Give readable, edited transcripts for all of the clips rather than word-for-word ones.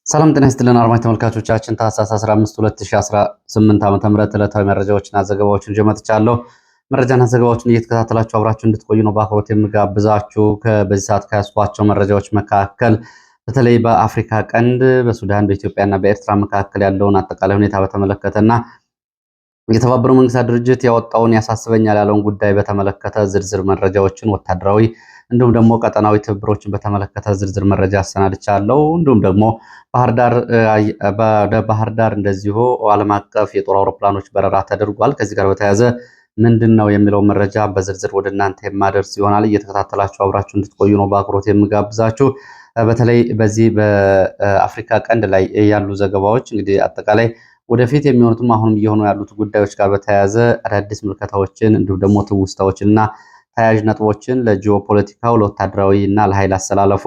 ሰላም ጤና ይስጥልን አድማጭ ተመልካቾቻችን ታህሳስ 15 2018 ዓ.ም ዕለታዊ መረጃዎችና ዘገባዎችን ይዤ መጥቻለሁ። መረጃና ዘገባዎችን እየተከታተላችሁ አብራችሁ እንድትቆዩ ነው በአክብሮት የምጋብዛችሁ። በዚህ ሰዓት ከያዝኳቸው መረጃዎች መካከል በተለይ በአፍሪካ ቀንድ በሱዳን በኢትዮጵያና በኤርትራ መካከል ያለውን አጠቃላይ ሁኔታ በተመለከተና የተባበሩ መንግስታት ድርጅት ያወጣውን ያሳስበኛል ያለውን ጉዳይ በተመለከተ ዝርዝር መረጃዎችን ወታደራዊ እንዲሁም ደግሞ ቀጠናዊ ትብብሮችን በተመለከተ ዝርዝር መረጃ አሰናድቻለሁ። እንዲሁም ደግሞ ባህር ዳር እንደዚሁ ዓለም አቀፍ የጦር አውሮፕላኖች በረራ ተደርጓል። ከዚህ ጋር በተያያዘ ምንድን ነው የሚለው መረጃ በዝርዝር ወደ እናንተ የማደርስ ይሆናል። እየተከታተላችሁ አብራችሁ እንድትቆዩ ነው በአክብሮት የምጋብዛችሁ። በተለይ በዚህ በአፍሪካ ቀንድ ላይ ያሉ ዘገባዎች እንግዲህ አጠቃላይ ወደፊት የሚሆኑትም አሁንም እየሆኑ ያሉት ጉዳዮች ጋር በተያያዘ አዳዲስ ምልከታዎችን እንዲሁም ደግሞ ትውስታዎችንና ተያያዥ ነጥቦችን ለጂኦፖለቲካው ለወታደራዊ እና ለኃይል አሰላለፉ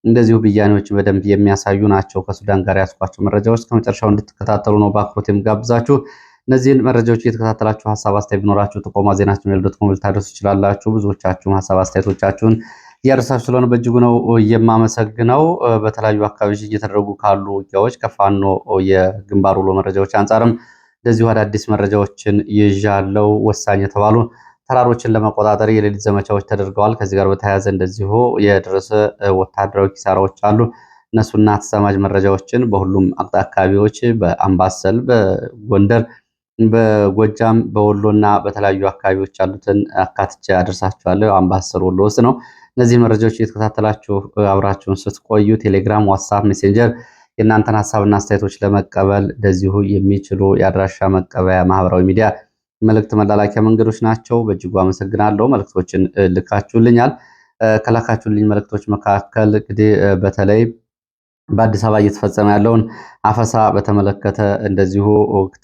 እንደዚሁ ብያኔዎች በደንብ የሚያሳዩ ናቸው። ከሱዳን ጋር ያስኳቸው መረጃዎች ከመጨረሻው እንድትከታተሉ ነው በአክብሮት የምጋብዛችሁ። እነዚህን መረጃዎች እየተከታተላችሁ ሀሳብ አስተያየት ቢኖራችሁ ጥቆማ ዜናችን ሜል.ኮም ልታደርሱ ትችላላችሁ። ብዙዎቻችሁም ሀሳብ አስተያየቶቻችሁን እያደረሳችሁ ስለሆነ በእጅጉ ነው የማመሰግነው። በተለያዩ አካባቢዎች እየተደረጉ ካሉ ውጊያዎች ከፋኖ የግንባር ውሎ መረጃዎች አንጻርም እንደዚሁ አዳዲስ መረጃዎችን ይዣለው። ወሳኝ የተባሉ ተራሮችን ለመቆጣጠር የሌሊት ዘመቻዎች ተደርገዋል። ከዚህ ጋር በተያያዘ እንደዚሁ የደረሰ ወታደራዊ ኪሳራዎች አሉ። እነሱና ተሰማጅ መረጃዎችን በሁሉም አካባቢዎች በአምባሰል፣ በጎንደር፣ በጎጃም፣ በወሎና በተለያዩ አካባቢዎች ያሉትን አካትቼ አደርሳችኋለሁ። አምባሰል ወሎ ውስጥ ነው። እነዚህ መረጃዎች እየተከታተላችሁ አብራችሁን ስትቆዩ ቴሌግራም፣ ዋትስአፕ፣ ሜሴንጀር የእናንተን ሀሳብና አስተያየቶች ለመቀበል እንደዚሁ የሚችሉ የአድራሻ መቀበያ ማህበራዊ ሚዲያ መልእክት መላላኪያ መንገዶች ናቸው። በእጅጉ አመሰግናለሁ። መልእክቶችን ልካችሁልኛል። ከላካችሁልኝ መልእክቶች መካከል እንግዲህ በተለይ በአዲስ አበባ እየተፈጸመ ያለውን አፈሳ በተመለከተ እንደዚሁ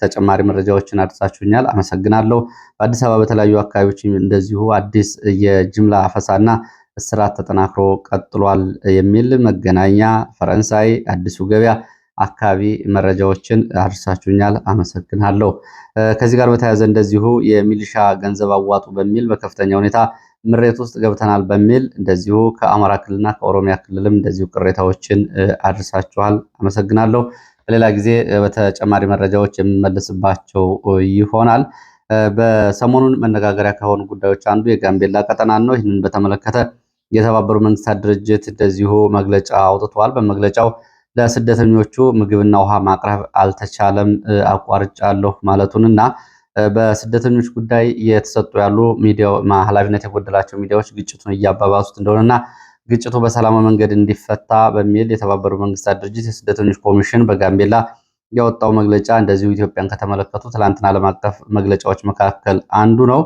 ተጨማሪ መረጃዎችን አድርሳችሁኛል። አመሰግናለሁ። በአዲስ አበባ በተለያዩ አካባቢዎች እንደዚሁ አዲስ የጅምላ አፈሳና እስራት ተጠናክሮ ቀጥሏል የሚል መገናኛ፣ ፈረንሳይ፣ አዲሱ ገበያ አካባቢ መረጃዎችን አድርሳችሁኛል። አመሰግናለሁ። ከዚህ ጋር በተያያዘ እንደዚሁ የሚሊሻ ገንዘብ አዋጡ በሚል በከፍተኛ ሁኔታ ምሬት ውስጥ ገብተናል በሚል እንደዚሁ ከአማራ ክልልና ከኦሮሚያ ክልልም እንደዚሁ ቅሬታዎችን አድርሳችኋል። አመሰግናለሁ። በሌላ ጊዜ በተጨማሪ መረጃዎች የምመለስባቸው ይሆናል። በሰሞኑን መነጋገሪያ ከሆኑ ጉዳዮች አንዱ የጋምቤላ ቀጠና ነው። ይህንን በተመለከተ የተባበሩ መንግስታት ድርጅት እንደዚሁ መግለጫ አውጥቷል። በመግለጫው ለስደተኞቹ ምግብና ውሃ ማቅረብ አልተቻለም፣ አቋርጫለሁ ማለቱንና በስደተኞች ጉዳይ እየተሰጡ ያሉ ኃላፊነት የጎደላቸው ሚዲያዎች ግጭቱን እያባባሱት እንደሆነና ግጭቱ በሰላማዊ መንገድ እንዲፈታ በሚል የተባበሩ መንግስታት ድርጅት የስደተኞች ኮሚሽን በጋምቤላ ያወጣው መግለጫ እንደዚሁ ኢትዮጵያን ከተመለከቱ ትላንትና ዓለም አቀፍ መግለጫዎች መካከል አንዱ ነው።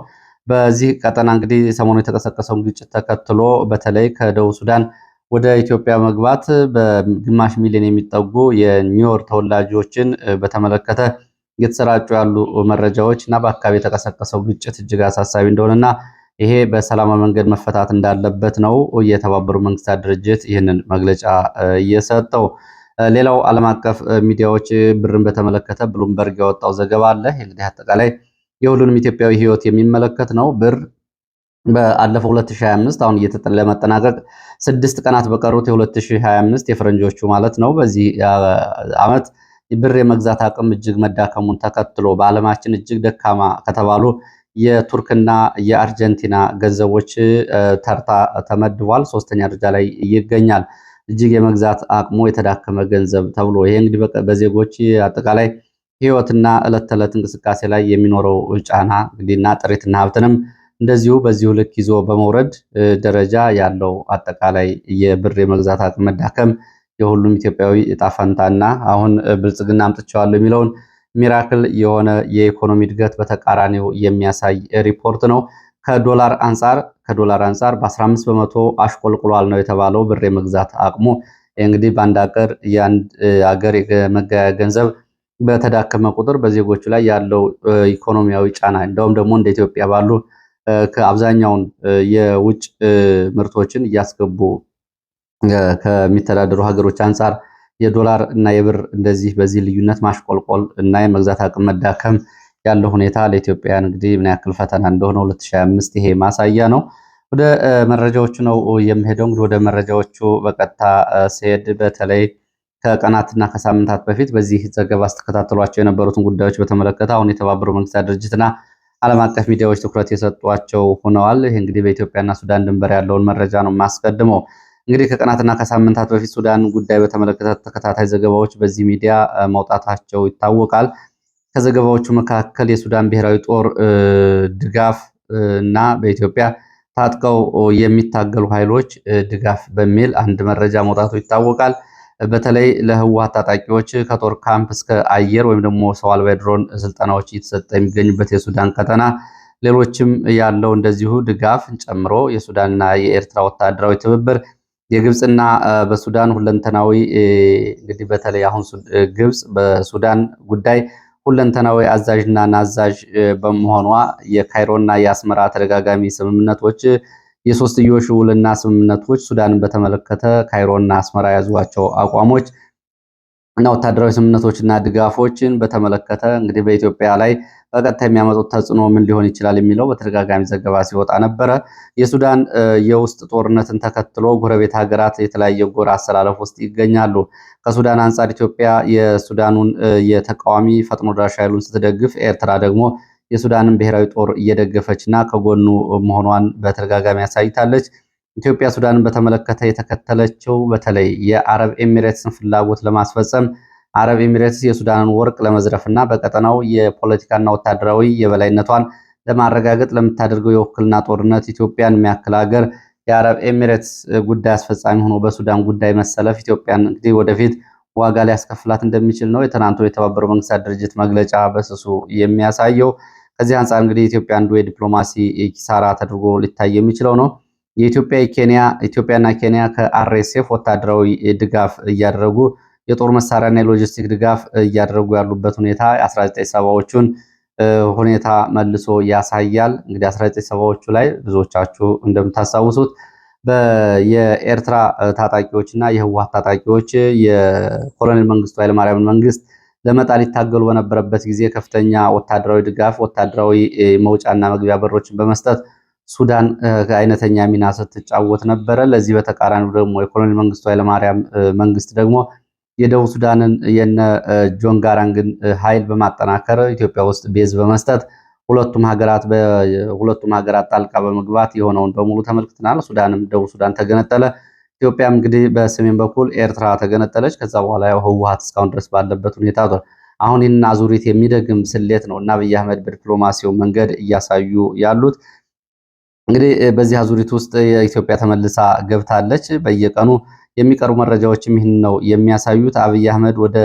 በዚህ ቀጠና እንግዲህ ሰሞኑ የተቀሰቀሰውን ግጭት ተከትሎ በተለይ ከደቡብ ሱዳን ወደ ኢትዮጵያ መግባት በግማሽ ሚሊዮን የሚጠጉ የኒውዮር ተወላጆችን በተመለከተ እየተሰራጩ ያሉ መረጃዎች እና በአካባቢ የተቀሰቀሰው ግጭት እጅግ አሳሳቢ እንደሆነና ይሄ በሰላማዊ መንገድ መፈታት እንዳለበት ነው የተባበሩ መንግስታት ድርጅት ይህንን መግለጫ እየሰጠው። ሌላው ዓለም አቀፍ ሚዲያዎች ብርን በተመለከተ ብሉምበርግ ያወጣው ዘገባ አለ። እንግዲህ አጠቃላይ የሁሉንም ኢትዮጵያዊ ሕይወት የሚመለከት ነው። ብር በአለፈው 2025 አሁን ለመጠናቀቅ 6 ቀናት በቀሩት የ2025 የፈረንጆቹ ማለት ነው በዚህ ዓመት ብር የመግዛት አቅም እጅግ መዳከሙን ተከትሎ በዓለማችን እጅግ ደካማ ከተባሉ የቱርክና የአርጀንቲና ገንዘቦች ተርታ ተመድቧል። 3ኛ ደረጃ ላይ ይገኛል። እጅግ የመግዛት አቅሙ የተዳከመ ገንዘብ ተብሎ ይሄ እንግዲህ በዜጎች አጠቃላይ ህይወትና ዕለት ተዕለት እንቅስቃሴ ላይ የሚኖረው ጫና እንግዲህና ጥሪትና ሀብትንም እንደዚሁ በዚሁ ልክ ይዞ በመውረድ ደረጃ ያለው አጠቃላይ የብር የመግዛት አቅም መዳከም የሁሉም ኢትዮጵያዊ ዕጣ ፈንታና አሁን ብልጽግና አምጥቼዋለሁ የሚለውን ሚራክል የሆነ የኢኮኖሚ እድገት በተቃራኒው የሚያሳይ ሪፖርት ነው። ከዶላር አንጻር በ15 በመቶ አሽቆልቁሏል ነው የተባለው ብር የመግዛት አቅሙ። እንግዲህ በአንድ አገር የመገበያያ ገንዘብ በተዳከመ ቁጥር በዜጎቹ ላይ ያለው ኢኮኖሚያዊ ጫና እንደውም ደግሞ እንደ ኢትዮጵያ ባሉ ከአብዛኛውን የውጭ ምርቶችን እያስገቡ ከሚተዳደሩ ሀገሮች አንጻር የዶላር እና የብር እንደዚህ በዚህ ልዩነት ማሽቆልቆል እና የመግዛት አቅም መዳከም ያለው ሁኔታ ለኢትዮጵያውያን እንግዲህ ምን ያክል ፈተና እንደሆነ 2025 ይሄ ማሳያ ነው። ወደ መረጃዎቹ ነው የምሄደው። እንግዲህ ወደ መረጃዎቹ በቀጥታ ሲሄድ በተለይ ከቀናትና ከሳምንታት በፊት በዚህ ዘገባ ስተከታተሏቸው የነበሩትን ጉዳዮች በተመለከተ አሁን የተባበሩት መንግስታት ድርጅትና ዓለም አቀፍ ሚዲያዎች ትኩረት የሰጧቸው ሆነዋል። ይህ እንግዲህ በኢትዮጵያና ሱዳን ድንበር ያለውን መረጃ ነው የማስቀድመው። እንግዲህ ከቀናትና ከሳምንታት በፊት ሱዳን ጉዳይ በተመለከተ ተከታታይ ዘገባዎች በዚህ ሚዲያ መውጣታቸው ይታወቃል። ከዘገባዎቹ መካከል የሱዳን ብሔራዊ ጦር ድጋፍ እና በኢትዮጵያ ታጥቀው የሚታገሉ ኃይሎች ድጋፍ በሚል አንድ መረጃ መውጣቱ ይታወቃል። በተለይ ለህወሓት ታጣቂዎች ከጦር ካምፕ እስከ አየር ወይም ደግሞ ሰው አልባ ድሮን ስልጠናዎች እየተሰጠ የሚገኙበት የሱዳን ቀጠና ሌሎችም ያለው እንደዚሁ ድጋፍን ጨምሮ የሱዳንና የኤርትራ ወታደራዊ ትብብር የግብፅና በሱዳን ሁለንተናዊ እንግዲህ በተለይ አሁን ግብፅ በሱዳን ጉዳይ ሁለንተናዊ አዛዥና ናዛዥ በመሆኗ የካይሮና የአስመራ ተደጋጋሚ ስምምነቶች የሶስትዮሽ ውልና ስምምነቶች ሱዳንን በተመለከተ ካይሮና አስመራ ያዟቸው አቋሞች እና ወታደራዊ ስምምነቶችና ድጋፎችን በተመለከተ እንግዲህ በኢትዮጵያ ላይ በቀጥታ የሚያመጡት ተጽዕኖ ምን ሊሆን ይችላል የሚለው በተደጋጋሚ ዘገባ ሲወጣ ነበረ። የሱዳን የውስጥ ጦርነትን ተከትሎ ጎረቤት ሀገራት የተለያየ ጎራ አሰላለፍ ውስጥ ይገኛሉ። ከሱዳን አንጻር ኢትዮጵያ የሱዳኑን የተቃዋሚ ፈጥኖ ደራሽ ኃይሉን ስትደግፍ፣ ኤርትራ ደግሞ የሱዳንን ብሔራዊ ጦር እየደገፈችና ከጎኑ መሆኗን በተደጋጋሚ ያሳይታለች። ኢትዮጵያ ሱዳንን በተመለከተ የተከተለችው በተለይ የአረብ ኤሚሬትስን ፍላጎት ለማስፈጸም አረብ ኤሚሬትስ የሱዳንን ወርቅ ለመዝረፍና በቀጠናው የፖለቲካና ወታደራዊ የበላይነቷን ለማረጋገጥ ለምታደርገው የውክልና ጦርነት ኢትዮጵያን የሚያክል ሀገር የአረብ ኤሚሬትስ ጉዳይ አስፈጻሚ ሆኖ በሱዳን ጉዳይ መሰለፍ ኢትዮጵያን እንግዲህ ወደፊት ዋጋ ሊያስከፍላት እንደሚችል ነው የትናንቱ የተባበሩት መንግስታት ድርጅት መግለጫ በስሱ የሚያሳየው። ከዚህ አንጻር እንግዲህ ኢትዮጵያ አንዱ የዲፕሎማሲ ኪሳራ ተደርጎ ሊታይ የሚችለው ነው። ኢትዮጵያና ኬንያ ከአርኤስኤፍ ወታደራዊ ድጋፍ እያደረጉ የጦር መሳሪያና የሎጂስቲክ ድጋፍ እያደረጉ ያሉበት ሁኔታ 1970ዎቹን ሁኔታ መልሶ ያሳያል። እንግዲህ 1970ዎቹ ላይ ብዙዎቻችሁ እንደምታስታውሱት የኤርትራ ታጣቂዎች እና የህወሓት ታጣቂዎች የኮሎኔል መንግስቱ ኃይለማርያም መንግስት ለመጣል ይታገሉ በነበረበት ጊዜ ከፍተኛ ወታደራዊ ድጋፍ፣ ወታደራዊ መውጫና መግቢያ በሮችን በመስጠት ሱዳን አይነተኛ ሚና ስትጫወት ነበረ። ለዚህ በተቃራኒው ደግሞ የኮሎኔል መንግስቱ ኃይለማርያም መንግስት ደግሞ የደቡብ ሱዳንን የነ ጆን ጋራንግን ኃይል በማጠናከር ኢትዮጵያ ውስጥ ቤዝ በመስጠት ሁለቱም ሀገራት ጣልቃ በመግባት የሆነውን በሙሉ ተመልክተናል። ሱዳንም ደቡብ ሱዳን ተገነጠለ። ኢትዮጵያም እንግዲህ በሰሜን በኩል ኤርትራ ተገነጠለች። ከዛ በኋላ ያው ህወሓት እስካሁን ድረስ ባለበት ሁኔታ አሁን ይህን አዙሪት የሚደግም ስሌት ነው እና አብይ አህመድ በዲፕሎማሲው መንገድ እያሳዩ ያሉት። እንግዲህ በዚህ አዙሪት ውስጥ የኢትዮጵያ ተመልሳ ገብታለች። በየቀኑ የሚቀርቡ መረጃዎችም ይህን ነው የሚያሳዩት። አብይ አህመድ ወደ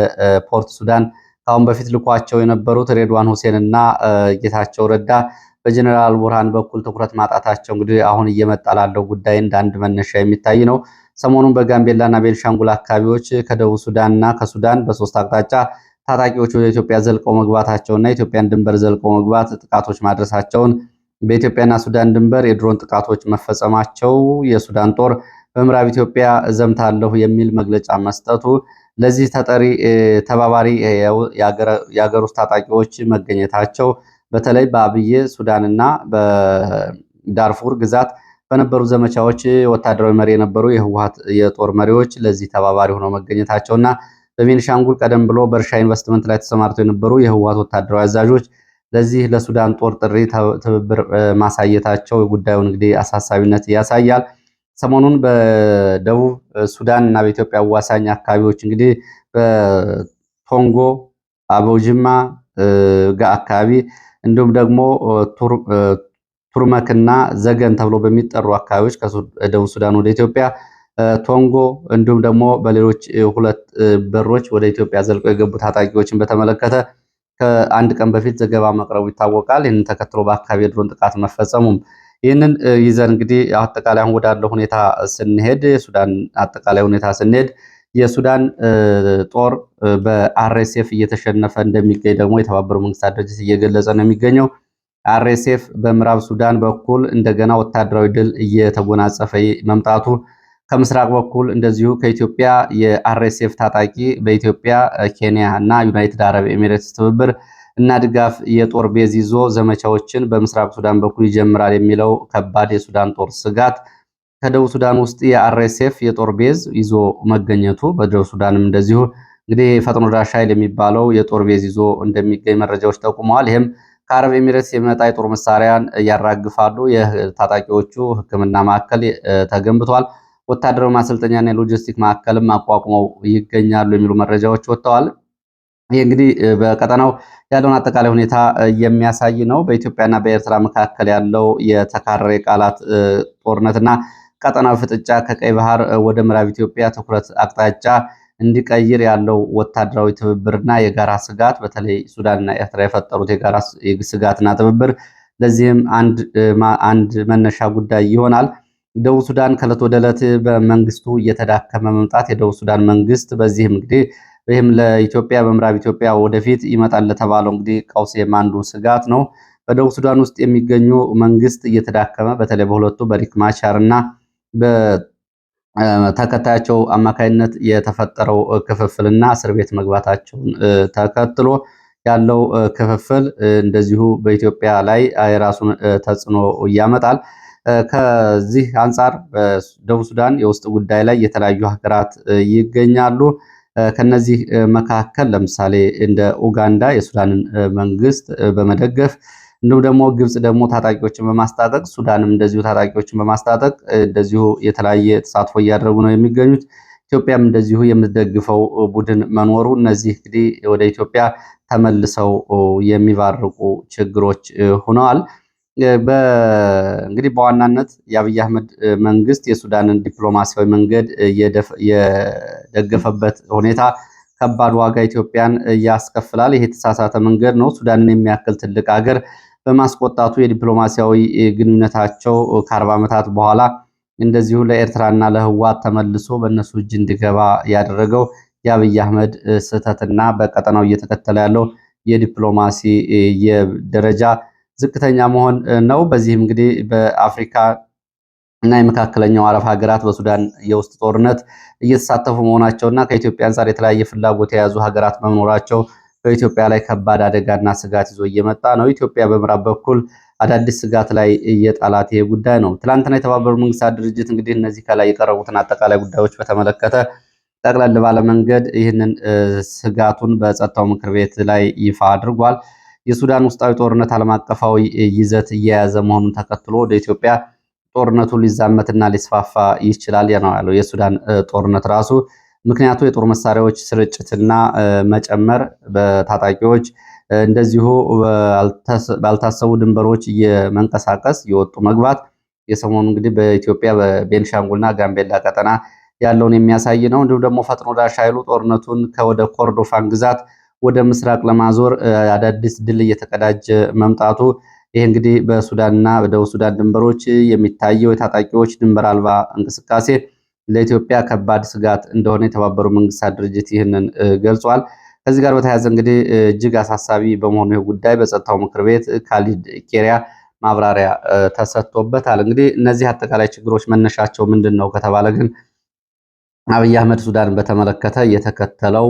ፖርት ሱዳን ከአሁን በፊት ልኳቸው የነበሩት ሬድዋን ሁሴን እና ጌታቸው ረዳ በጀኔራል ቡርሃን በኩል ትኩረት ማጣታቸው እንግዲህ አሁን እየመጣ ላለው ጉዳይ እንደ አንድ መነሻ የሚታይ ነው። ሰሞኑን በጋምቤላና ቤንሻንጉል አካባቢዎች ከደቡብ ሱዳንና ከሱዳን በሶስት አቅጣጫ ታጣቂዎች ወደ ኢትዮጵያ ዘልቀው መግባታቸውና ኢትዮጵያን ድንበር ዘልቀው መግባት ጥቃቶች ማድረሳቸውን፣ በኢትዮጵያና ሱዳን ድንበር የድሮን ጥቃቶች መፈጸማቸው፣ የሱዳን ጦር በምዕራብ ኢትዮጵያ ዘምታለሁ የሚል መግለጫ መስጠቱ፣ ለዚህ ተጠሪ ተባባሪ የሀገር ውስጥ ታጣቂዎች መገኘታቸው፣ በተለይ በአብዬ ሱዳንና በዳርፉር ግዛት በነበሩ ዘመቻዎች ወታደራዊ መሪ የነበሩ የህወሓት የጦር መሪዎች ለዚህ ተባባሪ ሆነው መገኘታቸውና በቤኒሻንጉል ቀደም ብሎ በእርሻ ኢንቨስትመንት ላይ ተሰማርተው የነበሩ የህወሓት ወታደራዊ አዛዦች ለዚህ ለሱዳን ጦር ጥሪ ትብብር ማሳየታቸው የጉዳዩን እንግዲህ አሳሳቢነት ያሳያል። ሰሞኑን በደቡብ ሱዳን እና በኢትዮጵያ አዋሳኝ አካባቢዎች እንግዲህ በቶንጎ አቦጅማ አካባቢ እንዲሁም ደግሞ ቱርመክና ዘገን ተብሎ በሚጠሩ አካባቢዎች ከደቡብ ሱዳን ወደ ኢትዮጵያ ቶንጎ እንዲሁም ደግሞ በሌሎች ሁለት በሮች ወደ ኢትዮጵያ ዘልቀው የገቡ ታጣቂዎችን በተመለከተ ከአንድ ቀን በፊት ዘገባ መቅረቡ ይታወቃል። ይህንን ተከትሎ በአካባቢ የድሮን ጥቃት መፈጸሙም ይህንን ይዘን እንግዲህ አጠቃላይ አሁን ወዳለው ሁኔታ ስንሄድ የሱዳን አጠቃላይ ሁኔታ ስንሄድ የሱዳን ጦር በአርኤስኤፍ እየተሸነፈ እንደሚገኝ ደግሞ የተባበሩት መንግስታት ድርጅት እየገለጸ ነው የሚገኘው። አርኤስኤፍ በምዕራብ ሱዳን በኩል እንደገና ወታደራዊ ድል እየተጎናጸፈ መምጣቱ፣ ከምስራቅ በኩል እንደዚሁ ከኢትዮጵያ የአርኤስኤፍ ታጣቂ በኢትዮጵያ ኬንያ እና ዩናይትድ አረብ ኤሚሬትስ ትብብር እና ድጋፍ የጦር ቤዝ ይዞ ዘመቻዎችን በምስራቅ ሱዳን በኩል ይጀምራል የሚለው ከባድ የሱዳን ጦር ስጋት ከደቡብ ሱዳን ውስጥ የአርኤስኤፍ የጦር ቤዝ ይዞ መገኘቱ በደቡብ ሱዳንም እንደዚሁ እንግዲህ ፈጥኖ ደራሽ ኃይል የሚባለው የጦር ቤዝ ይዞ እንደሚገኝ መረጃዎች ጠቁመዋል። ይህም ከአረብ ኤሚሬትስ የሚመጣ የጦር መሳሪያን ያራግፋሉ። የታጣቂዎቹ ሕክምና ማዕከል ተገንብቷል። ወታደራዊ ማሰልጠኛና የሎጂስቲክ ማዕከልም አቋቁመው ይገኛሉ የሚሉ መረጃዎች ወጥተዋል። ይህ እንግዲህ በቀጠናው ያለውን አጠቃላይ ሁኔታ የሚያሳይ ነው። በኢትዮጵያና በኤርትራ መካከል ያለው የተካረረ የቃላት ጦርነትና ቀጠናዊ ፍጥጫ ከቀይ ባህር ወደ ምዕራብ ኢትዮጵያ ትኩረት አቅጣጫ እንዲቀይር ያለው ወታደራዊ ትብብርና የጋራ ስጋት በተለይ ሱዳንና ኤርትራ የፈጠሩት የጋራ ስጋትና ትብብር ለዚህም አንድ መነሻ ጉዳይ ይሆናል። ደቡብ ሱዳን ከዕለት ወደ ዕለት በመንግስቱ እየተዳከመ መምጣት የደቡብ ሱዳን መንግስት በዚህም እንግዲህ ይህም ለኢትዮጵያ በምዕራብ ኢትዮጵያ ወደፊት ይመጣል ለተባለው እንግዲህ ቀውስ አንዱ ስጋት ነው። በደቡብ ሱዳን ውስጥ የሚገኙ መንግስት እየተዳከመ በተለይ በሁለቱ በሪክ ማቻር እና በተከታያቸው አማካይነት የተፈጠረው ክፍፍልና እስር ቤት መግባታቸውን ተከትሎ ያለው ክፍፍል እንደዚሁ በኢትዮጵያ ላይ የራሱን ተጽዕኖ ያመጣል። ከዚህ አንጻር በደቡብ ሱዳን የውስጥ ጉዳይ ላይ የተለያዩ ሀገራት ይገኛሉ። ከነዚህ መካከል ለምሳሌ እንደ ኡጋንዳ የሱዳንን መንግስት በመደገፍ እንዲሁም ደግሞ ግብጽ ደግሞ ታጣቂዎችን በማስታጠቅ ሱዳንም እንደዚሁ ታጣቂዎችን በማስታጠቅ እንደዚሁ የተለያየ ተሳትፎ እያደረጉ ነው የሚገኙት። ኢትዮጵያም እንደዚሁ የምትደግፈው ቡድን መኖሩ እነዚህ እንግዲህ ወደ ኢትዮጵያ ተመልሰው የሚባርቁ ችግሮች ሆነዋል። እንግዲህ በዋናነት የአብይ አህመድ መንግስት የሱዳንን ዲፕሎማሲያዊ መንገድ የደገፈበት ሁኔታ ከባድ ዋጋ ኢትዮጵያን ያስከፍላል። ይሄ የተሳሳተ መንገድ ነው። ሱዳንን የሚያክል ትልቅ ሀገር በማስቆጣቱ የዲፕሎማሲያዊ ግንኙነታቸው ከ40 ዓመታት በኋላ እንደዚሁ ለኤርትራና ለህዋት ተመልሶ በእነሱ እጅ እንዲገባ ያደረገው የአብይ አህመድ ስህተትና በቀጠናው እየተከተለ ያለው የዲፕሎማሲ ደረጃ ዝቅተኛ መሆን ነው። በዚህም እንግዲህ በአፍሪካ እና የመካከለኛው አረብ ሀገራት በሱዳን የውስጥ ጦርነት እየተሳተፉ መሆናቸውና ከኢትዮጵያ አንጻር የተለያየ ፍላጎት የያዙ ሀገራት በመኖራቸው በኢትዮጵያ ላይ ከባድ አደጋና ስጋት ይዞ እየመጣ ነው። ኢትዮጵያ በምዕራብ በኩል አዳዲስ ስጋት ላይ እየጣላት ይሄ ጉዳይ ነው። ትላንትና የተባበሩት መንግስታት ድርጅት እንግዲህ እነዚህ ከላይ የቀረቡትን አጠቃላይ ጉዳዮች በተመለከተ ጠቅለል ባለ መንገድ ይህንን ስጋቱን በጸጥታው ምክር ቤት ላይ ይፋ አድርጓል። የሱዳን ውስጣዊ ጦርነት ዓለም አቀፋዊ ይዘት እየያዘ መሆኑን ተከትሎ ወደ ኢትዮጵያ ጦርነቱ ሊዛመትና ሊስፋፋ ይችላል ነው ያለው። የሱዳን ጦርነት ራሱ ምክንያቱ የጦር መሳሪያዎች ስርጭትና መጨመር፣ በታጣቂዎች እንደዚሁ ባልታሰቡ ድንበሮች የመንቀሳቀስ የወጡ መግባት የሰሞኑ እንግዲህ በኢትዮጵያ በቤንሻንጉልና ጋምቤላ ቀጠና ያለውን የሚያሳይ ነው። እንዲሁም ደግሞ ፈጥኖ ደራሽ ኃይሉ ጦርነቱን ከወደ ኮርዶፋን ግዛት ወደ ምስራቅ ለማዞር አዳዲስ ድል እየተቀዳጀ መምጣቱ ይህ እንግዲህ በሱዳንና በደቡብ ሱዳን ድንበሮች የሚታየው የታጣቂዎች ድንበር አልባ እንቅስቃሴ ለኢትዮጵያ ከባድ ስጋት እንደሆነ የተባበሩት መንግስታት ድርጅት ይህንን ገልጿል። ከዚህ ጋር በተያያዘ እንግዲህ እጅግ አሳሳቢ በመሆኑ ይህ ጉዳይ በጸጥታው ምክር ቤት ካሊድ ኬሪያ ማብራሪያ ተሰጥቶበታል። እንግዲህ እነዚህ አጠቃላይ ችግሮች መነሻቸው ምንድን ነው ከተባለ ግን አብይ አህመድ ሱዳንን በተመለከተ የተከተለው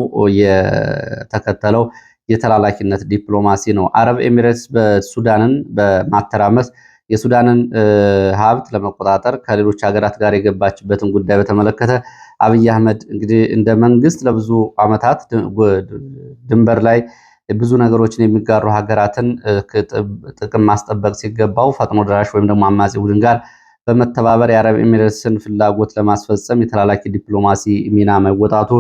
የተላላኪነት ዲፕሎማሲ ነው። አረብ ኤሚሬትስ በሱዳንን በማተራመስ የሱዳንን ሀብት ለመቆጣጠር ከሌሎች ሀገራት ጋር የገባችበትን ጉዳይ በተመለከተ አብይ አህመድ እንግዲህ እንደ መንግስት ለብዙ ዓመታት ድንበር ላይ ብዙ ነገሮችን የሚጋሩ ሀገራትን ጥቅም ማስጠበቅ ሲገባው ፈጥኖ ደራሽ ወይም ደግሞ አማጺ ቡድን ጋር በመተባበር የአረብ ኤሚሬትስን ፍላጎት ለማስፈጸም የተላላኪ ዲፕሎማሲ ሚና መወጣቱ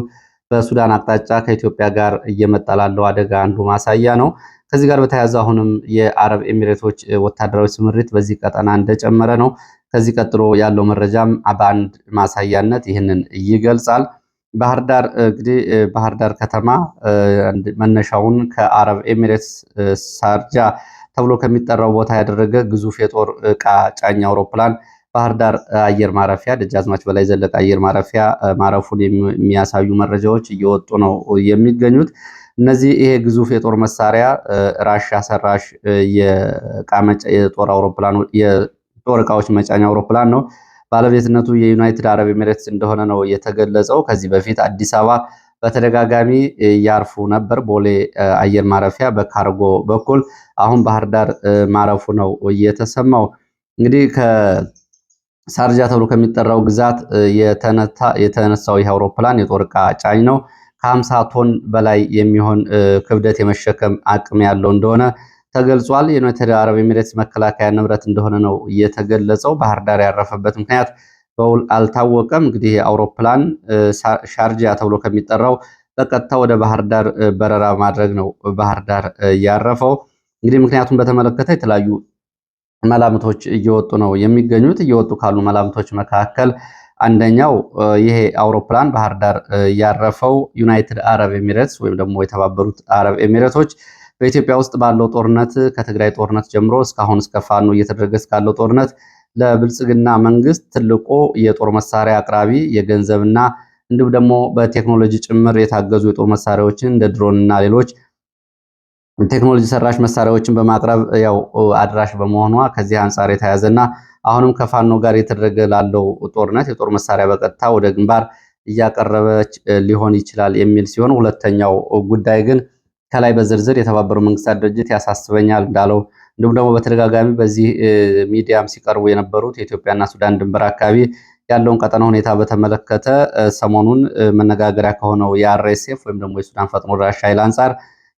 በሱዳን አቅጣጫ ከኢትዮጵያ ጋር እየመጣ ላለው አደጋ አንዱ ማሳያ ነው። ከዚህ ጋር በተያያዘ አሁንም የአረብ ኤሚሬቶች ወታደራዊ ስምሪት በዚህ ቀጠና እንደጨመረ ነው። ከዚህ ቀጥሎ ያለው መረጃም በአንድ ማሳያነት ይህንን ይገልጻል። ባህር ዳር እንግዲህ ባህር ዳር ከተማ መነሻውን ከአረብ ኤሚሬትስ ሳርጃ ተብሎ ከሚጠራው ቦታ ያደረገ ግዙፍ የጦር ዕቃ ጫኝ አውሮፕላን ባህር ዳር አየር ማረፊያ ደጃዝማች በላይ ዘለቀ አየር ማረፊያ ማረፉን የሚያሳዩ መረጃዎች እየወጡ ነው የሚገኙት። እነዚህ ይሄ ግዙፍ የጦር መሳሪያ ራሻ ሰራሽ የጦር ዕቃዎች መጫኛ አውሮፕላን ነው። ባለቤትነቱ የዩናይትድ አረብ ኤሚሬትስ እንደሆነ ነው የተገለጸው። ከዚህ በፊት አዲስ አበባ በተደጋጋሚ ያርፉ ነበር ቦሌ አየር ማረፊያ በካርጎ በኩል። አሁን ባህር ዳር ማረፉ ነው የተሰማው። እንግዲህ ሳርጃ ተብሎ ከሚጠራው ግዛት የተነሳው ይህ አውሮፕላን የጦር ዕቃ ጫኝ ነው። ከ50 ቶን በላይ የሚሆን ክብደት የመሸከም አቅም ያለው እንደሆነ ተገልጿል። የዩናይትድ አረብ ኤሚሬትስ መከላከያ ንብረት እንደሆነ ነው የተገለጸው። ባህር ዳር ያረፈበት ምክንያት በውል አልታወቀም። እንግዲህ አውሮፕላን ሻርጃ ተብሎ ከሚጠራው በቀጥታ ወደ ባህር ዳር በረራ ማድረግ ነው ባህር ዳር ያረፈው። እንግዲህ ምክንያቱም በተመለከተ የተለያዩ መላምቶች እየወጡ ነው የሚገኙት። እየወጡ ካሉ መላምቶች መካከል አንደኛው ይሄ አውሮፕላን ባህር ዳር ያረፈው ዩናይትድ አረብ ኤሚሬትስ ወይም ደግሞ የተባበሩት አረብ ኤሚሬቶች በኢትዮጵያ ውስጥ ባለው ጦርነት ከትግራይ ጦርነት ጀምሮ እስካሁን እስከ ፋኖ እየተደረገ እስካለው ጦርነት ለብልጽግና መንግስት ትልቁ የጦር መሳሪያ አቅራቢ የገንዘብና እንዲሁም ደግሞ በቴክኖሎጂ ጭምር የታገዙ የጦር መሳሪያዎችን እንደ ድሮን እና ሌሎች ቴክኖሎጂ ሰራሽ መሳሪያዎችን በማቅረብ ያው አድራሽ በመሆኗ ከዚህ አንጻር የተያዘና አሁንም ከፋኖ ጋር የተደረገ ላለው ጦርነት የጦር መሳሪያ በቀጥታ ወደ ግንባር እያቀረበች ሊሆን ይችላል የሚል ሲሆን፣ ሁለተኛው ጉዳይ ግን ከላይ በዝርዝር የተባበሩት መንግስታት ድርጅት ያሳስበኛል እንዳለው እንዲሁም ደግሞ በተደጋጋሚ በዚህ ሚዲያም ሲቀርቡ የነበሩት የኢትዮጵያና ሱዳን ድንበር አካባቢ ያለውን ቀጠና ሁኔታ በተመለከተ ሰሞኑን መነጋገሪያ ከሆነው የአርኤስኤፍ ወይም ደግሞ የሱዳን ፈጥኖ ደራሽ ኃይል አንጻር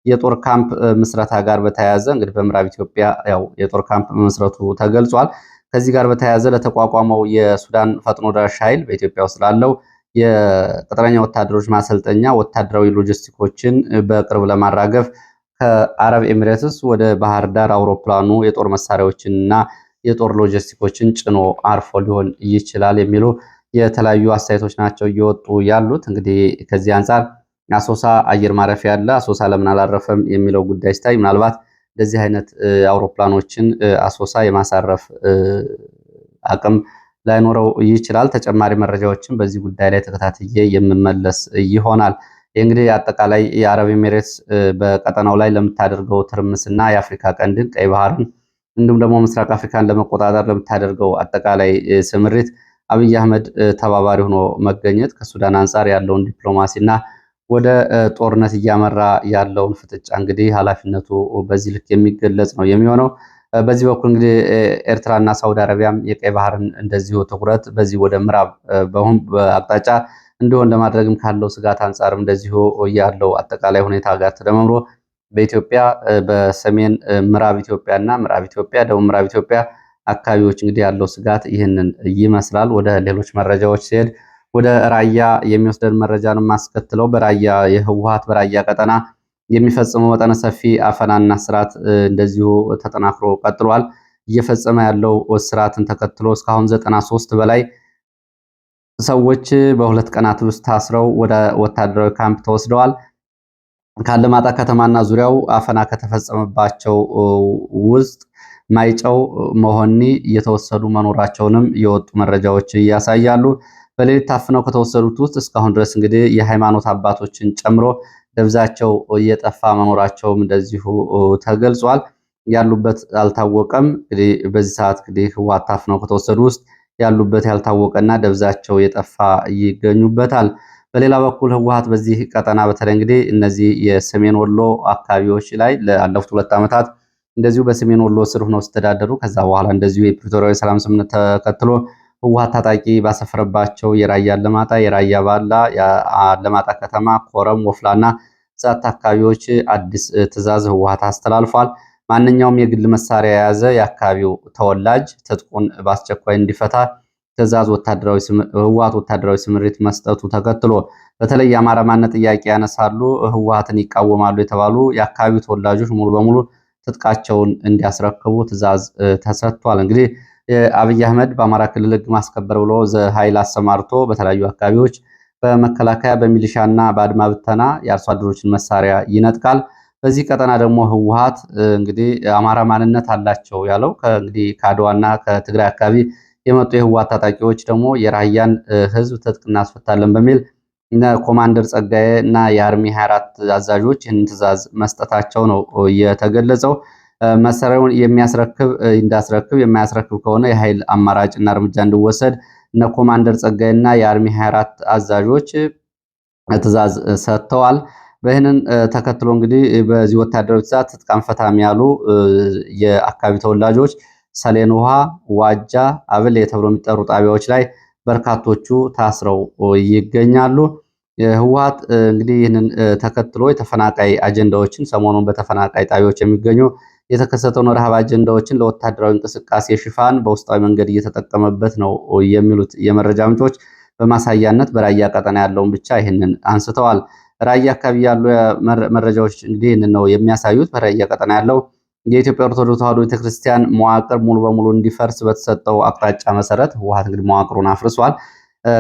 የጦር ካምፕ ምስረታ ጋር በተያያዘ እንግዲህ በምዕራብ ኢትዮጵያ ያው የጦር ካምፕ መስረቱ ተገልጿል። ከዚህ ጋር በተያያዘ ለተቋቋመው የሱዳን ፈጥኖ ደራሽ ኃይል በኢትዮጵያ ውስጥ ላለው የቅጥረኛ ወታደሮች ማሰልጠኛ ወታደራዊ ሎጂስቲኮችን በቅርብ ለማራገፍ ከአረብ ኤሚሬትስ ወደ ባህር ዳር አውሮፕላኑ የጦር መሳሪያዎችንና የጦር ሎጂስቲኮችን ጭኖ አርፎ ሊሆን ይችላል የሚሉ የተለያዩ አስተያየቶች ናቸው እየወጡ ያሉት። እንግዲህ ከዚህ አንጻር አሶሳ አየር ማረፊያ ያለ አሶሳ ለምን አላረፈም የሚለው ጉዳይ ሲታይ ምናልባት እንደዚህ አይነት አውሮፕላኖችን አሶሳ የማሳረፍ አቅም ላይኖረው ይችላል። ተጨማሪ መረጃዎችን በዚህ ጉዳይ ላይ ተከታትዬ የምመለስ ይሆናል። እንግዲህ አጠቃላይ የአረብ ኤሚሬትስ በቀጠናው ላይ ለምታደርገው ትርምስና የአፍሪካ ቀንድን ቀይ ባህርን እንዲሁም ደግሞ ምስራቅ አፍሪካን ለመቆጣጠር ለምታደርገው አጠቃላይ ስምሪት አብይ አህመድ ተባባሪ ሆኖ መገኘት ከሱዳን አንጻር ያለውን ዲፕሎማሲና ወደ ጦርነት እያመራ ያለውን ፍጥጫ እንግዲህ ኃላፊነቱ በዚህ ልክ የሚገለጽ ነው የሚሆነው። በዚህ በኩል እንግዲህ ኤርትራና ሳውዲ አረቢያም የቀይ ባህርን እንደዚሁ ትኩረት በዚህ ወደ ምዕራብ አቅጣጫ እንዲሆን ለማድረግም ካለው ስጋት አንጻርም እንደዚሁ ያለው አጠቃላይ ሁኔታ ጋር ተደማምሮ በኢትዮጵያ በሰሜን ምዕራብ ኢትዮጵያ እና ምዕራብ ኢትዮጵያ፣ ደቡብ ምዕራብ ኢትዮጵያ አካባቢዎች እንግዲህ ያለው ስጋት ይህንን ይመስላል። ወደ ሌሎች መረጃዎች ሲሄድ ወደ ራያ የሚወስደን መረጃን ማስከትለው በራያ የህወሓት በራያ ቀጠና የሚፈጽመው መጠነ ሰፊ አፈናና ስርዓት እንደዚሁ ተጠናክሮ ቀጥሏል። እየፈጸመ ያለው ስርዓትን ተከትሎ እስካሁን 93 በላይ ሰዎች በሁለት ቀናት ውስጥ ታስረው ወደ ወታደራዊ ካምፕ ተወስደዋል። ካለማጣ ከተማና ዙሪያው አፈና ከተፈጸመባቸው ውስጥ ማይጨው መሆኒ እየተወሰዱ መኖራቸውንም የወጡ መረጃዎች ያሳያሉ። በሌሊት ታፍነው ከተወሰዱት ውስጥ እስካሁን ድረስ እንግዲህ የሃይማኖት አባቶችን ጨምሮ ደብዛቸው እየጠፋ መኖራቸውም እንደዚሁ ተገልጿል። ያሉበት አልታወቀም። እንግዲህ በዚህ ሰዓት እንግዲህ ህወሓት ታፍነው ከተወሰዱ ውስጥ ያሉበት ያልታወቀና ደብዛቸው የጠፋ ይገኙበታል። በሌላ በኩል ህወሓት በዚህ ቀጠና በተለይ እንግዲህ እነዚህ የሰሜን ወሎ አካባቢዎች ላይ ላለፉት 2 ዓመታት እንደዚሁ በሰሜን ወሎ ስር ሆነው ሲተዳደሩ ከዛ በኋላ እንደዚሁ የፕሪቶሪያዊ ሰላም ስምምነት ተከትሎ ህወሓት ታጣቂ ባሰፈረባቸው የራያ አላማጣ፣ የራያ ባላ፣ የአላማጣ ከተማ፣ ኮረም፣ ወፍላና ዛታ አካባቢዎች አዲስ ትዕዛዝ ህወሓት አስተላልፏል። ማንኛውም የግል መሳሪያ የያዘ የአካባቢው ተወላጅ ትጥቁን በአስቸኳይ እንዲፈታ ትዕዛዝ ህወሓት ወታደራዊ ስምሪት መስጠቱ ተከትሎ በተለይ የአማራ ማንነት ጥያቄ ያነሳሉ፣ ህወሓትን ይቃወማሉ የተባሉ የአካባቢው ተወላጆች ሙሉ በሙሉ ትጥቃቸውን እንዲያስረክቡ ትዕዛዝ ተሰጥቷል። እንግዲህ አብይ አህመድ በአማራ ክልል ህግ ማስከበር ብሎ ኃይል አሰማርቶ በተለያዩ አካባቢዎች በመከላከያ በሚሊሻና በአድማ ብተና የአርሶ አደሮችን መሳሪያ ይነጥቃል። በዚህ ቀጠና ደግሞ ህወሓት እንግዲህ አማራ ማንነት አላቸው ያለው ከእንግዲህ ከአድዋና ከትግራይ አካባቢ የመጡ የህወሓት ታጣቂዎች ደግሞ የራያን ህዝብ ትጥቅ እናስፈታለን በሚል ኮማንደር ጸጋዬ እና የአርሚ 24 አዛዦች ይህንን ትዕዛዝ መስጠታቸው ነው የተገለጸው። መሳሪያውን እንዳስረክብ የማያስረክብ ከሆነ የኃይል አማራጭና እርምጃ እንዲወሰድ እነ ኮማንደር ጸጋዬ እና የአርሚ 24 አዛዦች ትዕዛዝ ሰጥተዋል። በይህንን ተከትሎ እንግዲህ በዚህ ወታደራዊ ትዕዛዝ ትጥቅ አንፈታም ያሉ የአካባቢ ተወላጆች ሰሌን ውሃ፣ ዋጃ፣ አብሌ ተብሎ የሚጠሩ ጣቢያዎች ላይ በርካቶቹ ታስረው ይገኛሉ። ህወሓት እንግዲህ ይህንን ተከትሎ የተፈናቃይ አጀንዳዎችን ሰሞኑን በተፈናቃይ ጣቢያዎች የሚገኙ የተከሰተውን ረሃብ አጀንዳዎችን ለወታደራዊ እንቅስቃሴ ሽፋን በውስጣዊ መንገድ እየተጠቀመበት ነው የሚሉት የመረጃ ምንጮች በማሳያነት በራያ ቀጠና ያለውን ብቻ ይህንን አንስተዋል። ራያ አካባቢ ያሉ መረጃዎች እንግዲህ ይህንን ነው የሚያሳዩት። በራያ ቀጠና ያለው የኢትዮጵያ ኦርቶዶክስ ተዋሕዶ ቤተክርስቲያን መዋቅር ሙሉ በሙሉ እንዲፈርስ በተሰጠው አቅጣጫ መሰረት ህወሓት እንግዲህ መዋቅሩን አፍርሷል።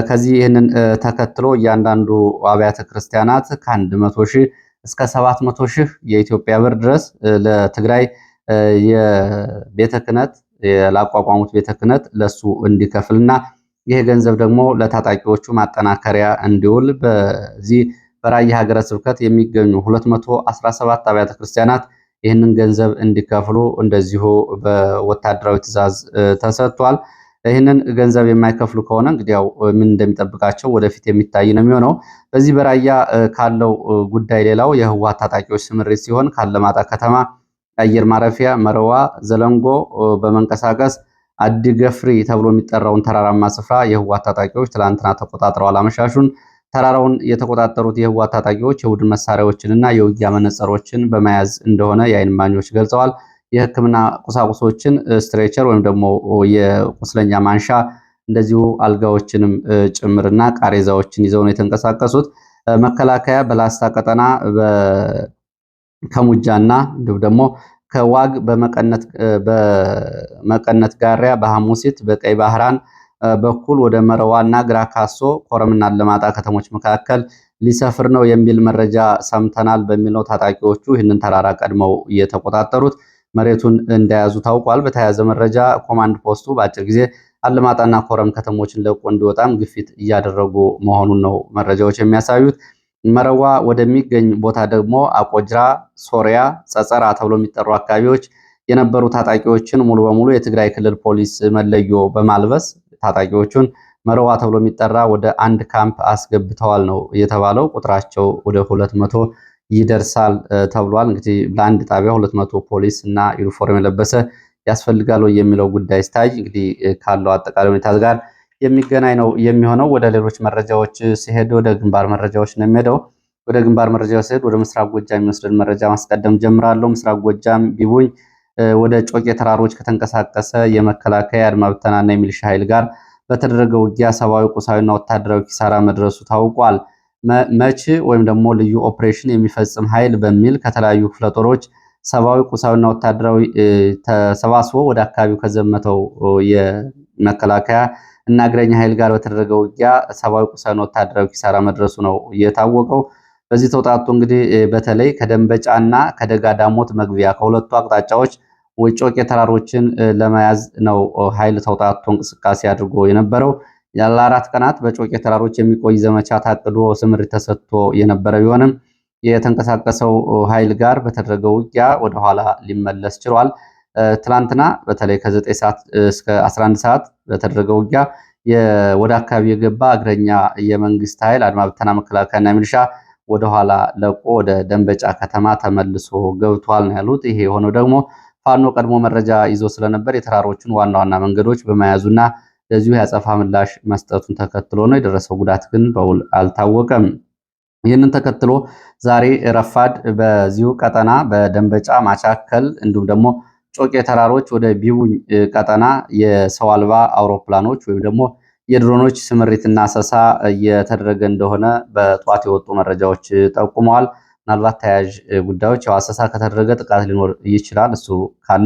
ከዚህ ይህንን ተከትሎ እያንዳንዱ አብያተ ክርስቲያናት ከ100 ሺህ እስከ 700 ሺህ የኢትዮጵያ ብር ድረስ ለትግራይ የቤተ ክህነት ላቋቋሙት ቤተ ክህነት ለሱ እንዲከፍልና ይሄ ገንዘብ ደግሞ ለታጣቂዎቹ ማጠናከሪያ እንዲውል በዚህ በራያ ሀገረ ስብከት የሚገኙ 217 አብያተ ክርስቲያናት ይህንን ገንዘብ እንዲከፍሉ እንደዚሁ በወታደራዊ ትዕዛዝ ተሰጥቷል። ይህንን ገንዘብ የማይከፍሉ ከሆነ እንግዲህ ያው ምን እንደሚጠብቃቸው ወደፊት የሚታይ ነው የሚሆነው። በዚህ በራያ ካለው ጉዳይ ሌላው የህወሓት ታጣቂዎች ስምሪት ሲሆን ካለማጣ ከተማ አየር ማረፊያ መረዋ ዘለንጎ በመንቀሳቀስ አዲገፍሪ ተብሎ የሚጠራውን ተራራማ ስፍራ የህወሓት ታጣቂዎች ትላንትና ተቆጣጥረዋል። አመሻሹን ተራራውን የተቆጣጠሩት የህወሓት ታጣቂዎች የቡድን መሳሪያዎችንና የውጊያ መነጽሮችን በመያዝ እንደሆነ የዓይን እማኞች ገልጸዋል። የህክምና ቁሳቁሶችን ስትሬቸር ወይም ደግሞ የቁስለኛ ማንሻ እንደዚሁ አልጋዎችንም ጭምርና ቃሬዛዎችን ይዘው ነው የተንቀሳቀሱት። መከላከያ በላስታ ቀጠና ከሙጃና እንዲሁም ደግሞ ከዋግ በመቀነት ጋሪያ በሐሙሲት በቀይ ባህራን በኩል ወደ መረዋና ግራ ካሶ ኮረምና አለማጣ ከተሞች መካከል ሊሰፍር ነው የሚል መረጃ ሰምተናል በሚል ነው ታጣቂዎቹ ይህንን ተራራ ቀድመው እየተቆጣጠሩት መሬቱን እንደያዙ ታውቋል። በተያያዘ መረጃ ኮማንድ ፖስቱ በአጭር ጊዜ አለማጣና ኮረም ከተሞችን ለቆ እንዲወጣም ግፊት እያደረጉ መሆኑን ነው መረጃዎች የሚያሳዩት። መረዋ ወደሚገኝ ቦታ ደግሞ አቆጅራ፣ ሶሪያ፣ ጸጸራ ተብሎ የሚጠሩ አካባቢዎች የነበሩ ታጣቂዎችን ሙሉ በሙሉ የትግራይ ክልል ፖሊስ መለዮ በማልበስ ታጣቂዎቹን መረዋ ተብሎ የሚጠራ ወደ አንድ ካምፕ አስገብተዋል ነው የተባለው። ቁጥራቸው ወደ 200 ይደርሳል ተብሏል። እንግዲህ ለአንድ ጣቢያ 200 ፖሊስ እና ዩኒፎርም የለበሰ ያስፈልጋል የሚለው ጉዳይ ሲታይ እንግዲህ ካለው አጠቃላይ ሁኔታ ጋር የሚገናኝ ነው የሚሆነው። ወደ ሌሎች መረጃዎች ሲሄድ ወደ ግንባር መረጃዎች ነው የሚሄደው። ወደ ግንባር መረጃዎች ሲሄድ ወደ ምስራቅ ጎጃም የሚወስደን መረጃ ማስቀደም ጀምራለሁ። ምስራቅ ጎጃም ቢቡኝ ወደ ጮቄ ተራሮች ከተንቀሳቀሰ የመከላከያ አድማ ብተናና የሚሊሻ ኃይል ጋር በተደረገ ውጊያ ሰብአዊ፣ ቁሳዊና ወታደራዊ ኪሳራ መድረሱ ታውቋል። መች ወይም ደግሞ ልዩ ኦፕሬሽን የሚፈጽም ኃይል በሚል ከተለያዩ ክፍለ ጦሮች ሰብአዊ፣ ቁሳዊና ወታደራዊ ተሰባስቦ ወደ አካባቢው ከዘመተው የመከላከያ እና እግረኛ ኃይል ጋር በተደረገ ውጊያ ሰብአዊ፣ ቁሳዊና ወታደራዊ ኪሳራ መድረሱ ነው የታወቀው። በዚህ ተውጣጡ እንግዲህ በተለይ ከደንበጫና ከደጋ ዳሞት መግቢያ ከሁለቱ አቅጣጫዎች ጮቄ ተራሮችን ለመያዝ ነው ኃይል ተውጣቶ እንቅስቃሴ አድርጎ የነበረው። ለ4 ቀናት በጮቄ ተራሮች የሚቆይ ዘመቻ ታቅዶ ስምሪት ተሰጥቶ የነበረ ቢሆንም የተንቀሳቀሰው ኃይል ጋር በተደረገው ውጊያ ወደኋላ ሊመለስ ችሏል። ትላንትና በተለይ ከ9 ሰዓት እስከ 11 ሰዓት በተደረገው ውጊያ ወደ አካባቢ የገባ እግረኛ የመንግስት ኃይል አድማ ብተና፣ መከላከያና ሚሊሻ ወደኋላ ለቆ ወደ ደንበጫ ከተማ ተመልሶ ገብቷል ነው ያሉት። ይሄ የሆነው ደግሞ ፋኖ ቀድሞ መረጃ ይዞ ስለነበር የተራሮቹን ዋና ዋና መንገዶች በመያዙና ለዚሁ ያጸፋ ምላሽ መስጠቱን ተከትሎ ነው። የደረሰው ጉዳት ግን በውል አልታወቀም። ይህንን ተከትሎ ዛሬ ረፋድ በዚሁ ቀጠና በደንበጫ ማቻከል እንዲሁም ደግሞ ጮቄ ተራሮች ወደ ቢቡኝ ቀጠና የሰው አልባ አውሮፕላኖች ወይም ደግሞ የድሮኖች ስምሪትና አሰሳ እየተደረገ እንደሆነ በጧት የወጡ መረጃዎች ጠቁመዋል። ምናልባት ተያያዥ ጉዳዮች አሰሳ ከተደረገ ጥቃት ሊኖር ይችላል። እሱ ካለ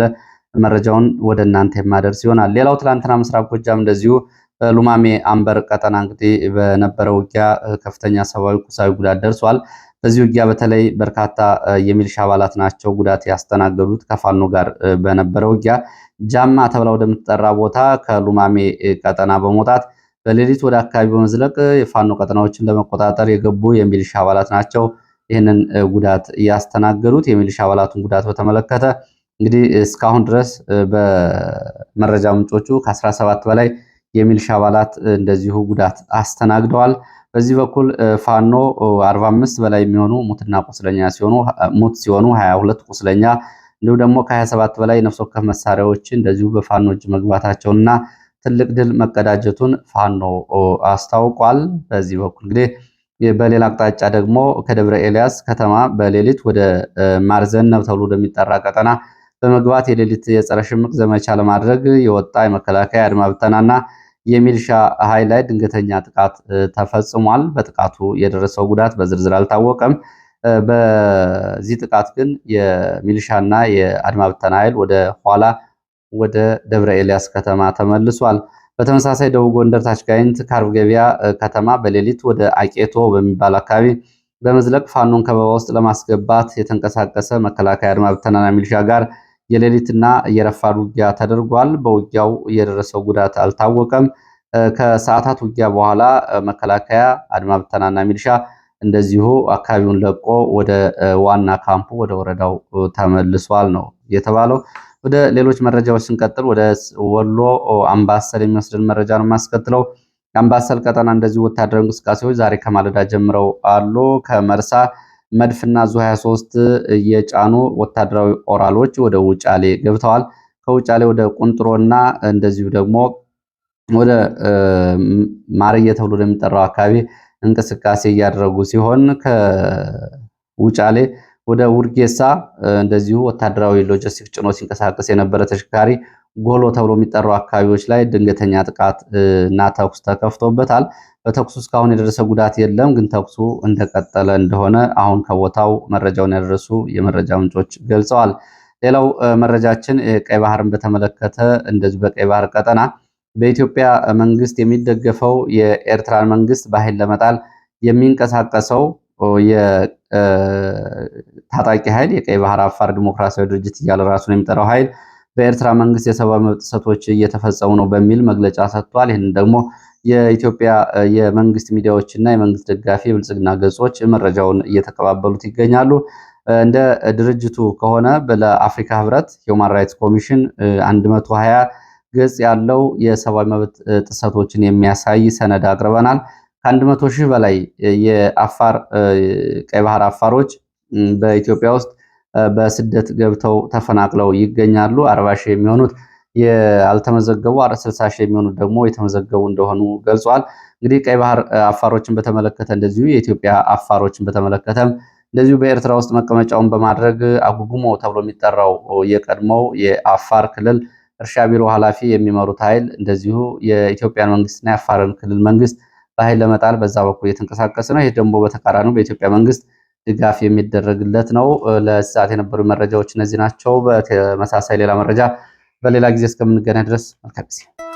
መረጃውን ወደ እናንተ የማደርስ ይሆናል። ሌላው ትላንትና ምስራቅ ጎጃም እንደዚሁ ሉማሜ አንበር ቀጠና እንግዲህ በነበረው ውጊያ ከፍተኛ ሰብአዊ፣ ቁሳዊ ጉዳት ደርሷል። በዚህ ውጊያ በተለይ በርካታ የሚሊሻ አባላት ናቸው ጉዳት ያስተናገዱት። ከፋኖ ጋር በነበረው ውጊያ ጃማ ተብላ ወደምትጠራ ቦታ ከሉማሜ ቀጠና በመውጣት በሌሊት ወደ አካባቢ በመዝለቅ የፋኖ ቀጠናዎችን ለመቆጣጠር የገቡ የሚሊሻ አባላት ናቸው ይህንን ጉዳት ያስተናገዱት። የሚሊሻ አባላቱን ጉዳት በተመለከተ እንግዲህ እስካሁን ድረስ በመረጃ ምንጮቹ ከ17 በላይ የሚሊሻ አባላት እንደዚሁ ጉዳት አስተናግደዋል። በዚህ በኩል ፋኖ 45 በላይ የሚሆኑ ሙትና ቁስለኛ ሲሆኑ ሙት ሲሆኑ 22 ቁስለኛ እንዲሁም ደግሞ ከ27 በላይ ነፍስ ወከፍ መሳሪያዎች እንደዚሁ በፋኖ እጅ መግባታቸውንና ትልቅ ድል መቀዳጀቱን ፋኖ አስታውቋል። በዚህ በኩል እንግዲህ በሌላ አቅጣጫ ደግሞ ከደብረ ኤልያስ ከተማ በሌሊት ወደ ማርዘነብ ተብሎ ወደሚጠራ ቀጠና በመግባት የሌሊት የጸረ ሽምቅ ዘመቻ ለማድረግ የወጣ የመከላከያ አድማ ብተናና የሚልሻ ኃይል ላይ ድንገተኛ ጥቃት ተፈጽሟል። በጥቃቱ የደረሰው ጉዳት በዝርዝር አልታወቀም። በዚህ ጥቃት ግን የሚልሻና የአድማ ብተና ኃይል ወደ ኋላ ወደ ደብረ ኤልያስ ከተማ ተመልሷል። በተመሳሳይ ደቡብ ጎንደር ታች ጋይንት ካርብ ገበያ ከተማ በሌሊት ወደ አቄቶ በሚባል አካባቢ በመዝለቅ ፋኖን ከበባ ውስጥ ለማስገባት የተንቀሳቀሰ መከላከያ አድማ ብተናና ሚልሻ ጋር የሌሊትና የረፋድ ውጊያ ተደርጓል። በውጊያው የደረሰው ጉዳት አልታወቀም። ከሰዓታት ውጊያ በኋላ መከላከያ አድማ ብተናና ሚልሻ እንደዚሁ አካባቢውን ለቆ ወደ ዋና ካምፑ ወደ ወረዳው ተመልሷል ነው የተባለው። ወደ ሌሎች መረጃዎች ስንቀጥል ወደ ወሎ አምባሰል የሚወስድን መረጃ ነው የማስከትለው። የአምባሰል ቀጠና እንደዚሁ ወታደራዊ እንቅስቃሴዎች ዛሬ ከማለዳ ጀምረው አሉ። ከመርሳ መድፍና ዙ 23 የጫኑ ወታደራዊ ኦራሎች ወደ ውጫሌ ገብተዋል። ከውጫሌ ወደ ቁንጥሮና እንደዚሁ ደግሞ ወደ ማርየ ተብሎ ወደሚጠራው አካባቢ እንቅስቃሴ እያደረጉ ሲሆን ከውጫሌ ወደ ውርጌሳ እንደዚሁ ወታደራዊ ሎጂስቲክ ጭኖ ሲንቀሳቀስ የነበረ ተሽከርካሪ ጎሎ ተብሎ የሚጠራው አካባቢዎች ላይ ድንገተኛ ጥቃት እና ተኩስ ተከፍቶበታል። በተኩሱ እስካሁን የደረሰ ጉዳት የለም፣ ግን ተኩሱ እንደቀጠለ እንደሆነ አሁን ከቦታው መረጃውን ያደረሱ የመረጃ ምንጮች ገልጸዋል። ሌላው መረጃችን ቀይ ባህርን በተመለከተ እንደዚሁ በቀይ ባህር ቀጠና በኢትዮጵያ መንግስት የሚደገፈው የኤርትራን መንግስት በኃይል ለመጣል የሚንቀሳቀሰው የታጣቂ ኃይል የቀይ ባህር አፋር ዲሞክራሲያዊ ድርጅት እያለ ራሱን የሚጠራው ኃይል በኤርትራ መንግስት የሰብአዊ መብት ጥሰቶች እየተፈጸሙ ነው በሚል መግለጫ ሰጥቷል። ይህንን ደግሞ የኢትዮጵያ የመንግስት ሚዲያዎች እና የመንግስት ደጋፊ የብልጽግና ገጾች መረጃውን እየተቀባበሉት ይገኛሉ። እንደ ድርጅቱ ከሆነ ለአፍሪካ ህብረት ሂውማን ራይትስ ኮሚሽን 120 ገጽ ያለው የሰብአዊ መብት ጥሰቶችን የሚያሳይ ሰነድ አቅርበናል። ከ100 ሺህ በላይ የአፋር ቀይ ባህር አፋሮች በኢትዮጵያ ውስጥ በስደት ገብተው ተፈናቅለው ይገኛሉ። 40 ሺህ የሚሆኑት ያልተመዘገቡ፣ 60 ሺህ የሚሆኑት ደግሞ የተመዘገቡ እንደሆኑ ገልጿል። እንግዲህ ቀይ ባህር አፋሮችን በተመለከተ እንደዚሁ የኢትዮጵያ አፋሮችን በተመለከተም እንደዚሁ በኤርትራ ውስጥ መቀመጫውን በማድረግ አጉጉሞ ተብሎ የሚጠራው የቀድሞው የአፋር ክልል እርሻ ቢሮ ኃላፊ የሚመሩት ኃይል እንደዚሁ የኢትዮጵያን መንግስትና የአፋርን ክልል መንግስት በኃይል ለመጣል በዛ በኩል የተንቀሳቀሰ ነው። ይህ ደግሞ በተቃራኒው በኢትዮጵያ መንግስት ድጋፍ የሚደረግለት ነው። ለሰዓት የነበሩ መረጃዎች እነዚህ ናቸው። በተመሳሳይ ሌላ መረጃ በሌላ ጊዜ እስከምንገናኝ ድረስ መልካም ጊዜ